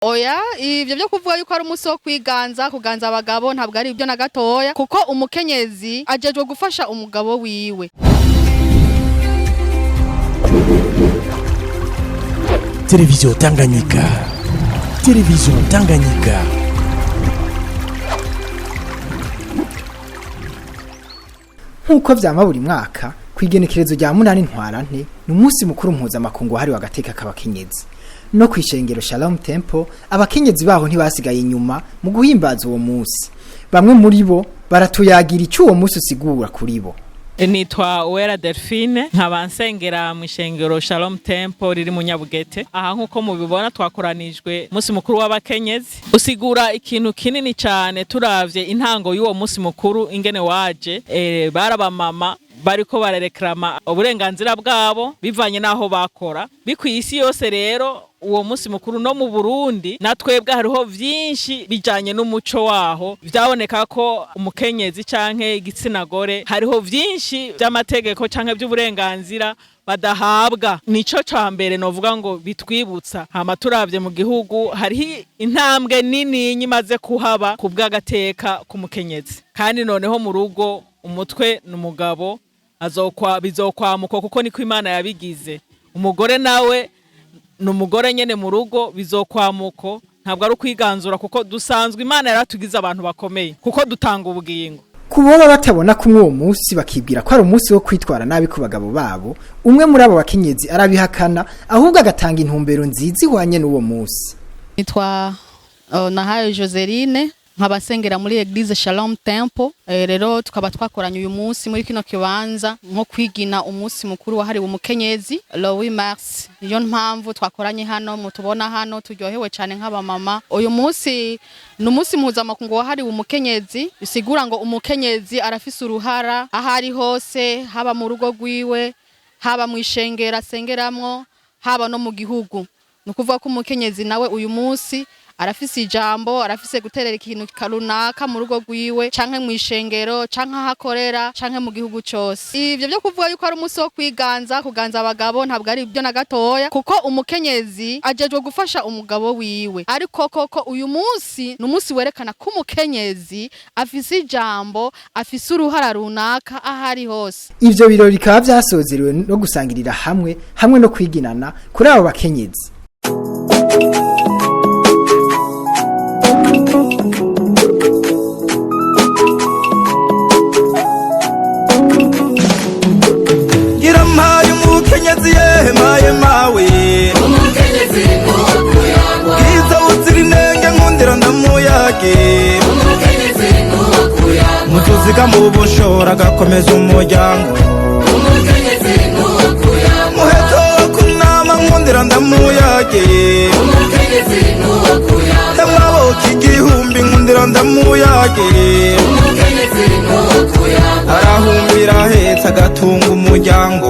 Oya, ivyo byo kuvuga yuko ari umunsi wo kwiganza kuganza abagabo ntabwo ari ibyo na gatoya kuko umukenyezi ajejwe gufasha umugabo wiwe. Televiziyo Tanganyika. Televiziyo Tanganyika. Nkuko vyama buri mwaka kwigenekerezo rya 8 ntwarante ni umunsi mukuru mpuzamakungu wahariwe agateka k'abakenyezi. No kwishengero Shalom Temple abakenyezi baho ntibasigaye inyuma mu guhimbaza uwo munsi. Bamwe muri bo baratuyagira icyo uwo munsi usigura kuri bo. Nitwa Uwera Delphine nkabansengera mu ishengero Shalom Temple riri mu Nyabugete. Aha nkuko mubibona twakoranijwe munsi mukuru w'abakenyezi usigura ikintu kinini cyane turavye intango y'uwo munsi mukuru ingene waje baraba mama bariko bararekrama uburenganzira bwabo bivanye naho bakora bikwisi yose. Rero uwo munsi mukuru no mu Burundi natwebwe hariho vyinshi bijanye n'umuco waho vyaboneka ko umukenyezi canke igitsina gore hariho vyinshi by'amategeko canke by'uburenganzira badahabwa. Nico cambere novuga ngo bitwibutsa hama turavye mu gihugu hariho intambwe nini nyimaze kuhaba kubw'agateka k'umukenyezi, kandi noneho mu rugo umutwe n'umugabo bizokwamuka kuko niko Imana yabigize. Umugore nawe n'umugore nyene mu rugo bizokwamuko, ntabwo ari ukwiganzura kuko dusanzwe Imana yaratugize abantu bakomeye kuko dutanga ubugingo. Kuboba batabona ko uwo munsi bakibwira ko ari umunsi wo kwitwara nabi ku bagabo babo, umwe muri abo bakenyezi arabihakana ahubwo agatanga intumbero nziza ihwanye n'uwo munsi. Nitwa Nahayo Joseline nkabasengera muri Eglise Shalom Temple. Rero tukaba twakoranye uyu munsi muri kino kibanza nko kwigina umunsi mukuru wahariwe umukenyezi le 8 mars. Iyo mpamvu twakoranye hano mutubona hano turyohewe cyane nk'aba mama. Uyu munsi ni umunsi mpuzamakungu wahariwe umukenyezi, bisigura ngo umukenyezi arafise uruhara ahari hose, haba mu rugo rwiwe, haba mu ishengero asengeramwo, haba no mu gihugu. Nukuvuga ko umukenyezi nawe uyu munsi arafise ijambo, arafise guterera ikintu karunaka mu rugo rwiwe canke mu ishengero canke ahakorera canke mu gihugu cyose. Ivyo byo kuvuga yuko ari umunsi wo kwiganza kuganza abagabo ntabwo ari ibyo na gatoya kuko umukenyezi ajejwe gufasha umugabo wiwe. Ariko koko uyu munsi ni umunsi werekana ko umukenyezi afise ijambo, afise uruhara runaka ahari hose. Ivyo birori bikaba vyasozerewe no gusangirira hamwe no kwiginana kuri abo bakenyezi. Umukenyezi yemaye mawe umukenyezi n'uwakuyagwa izo uzirinenge nkundira ndamuyage umukenyezi n'uwakuyagwa mutuziga mu bushora gakomeza umuryango umukenyezi n'uwakuyagwa muheto kunama nkundira ndamuyage umukenyezi n'uwakuyagwa amaboko igihumbi nkundira ndamuyage umukenyezi n'uwakuyagwa arahumbira hetse agatunga umuryango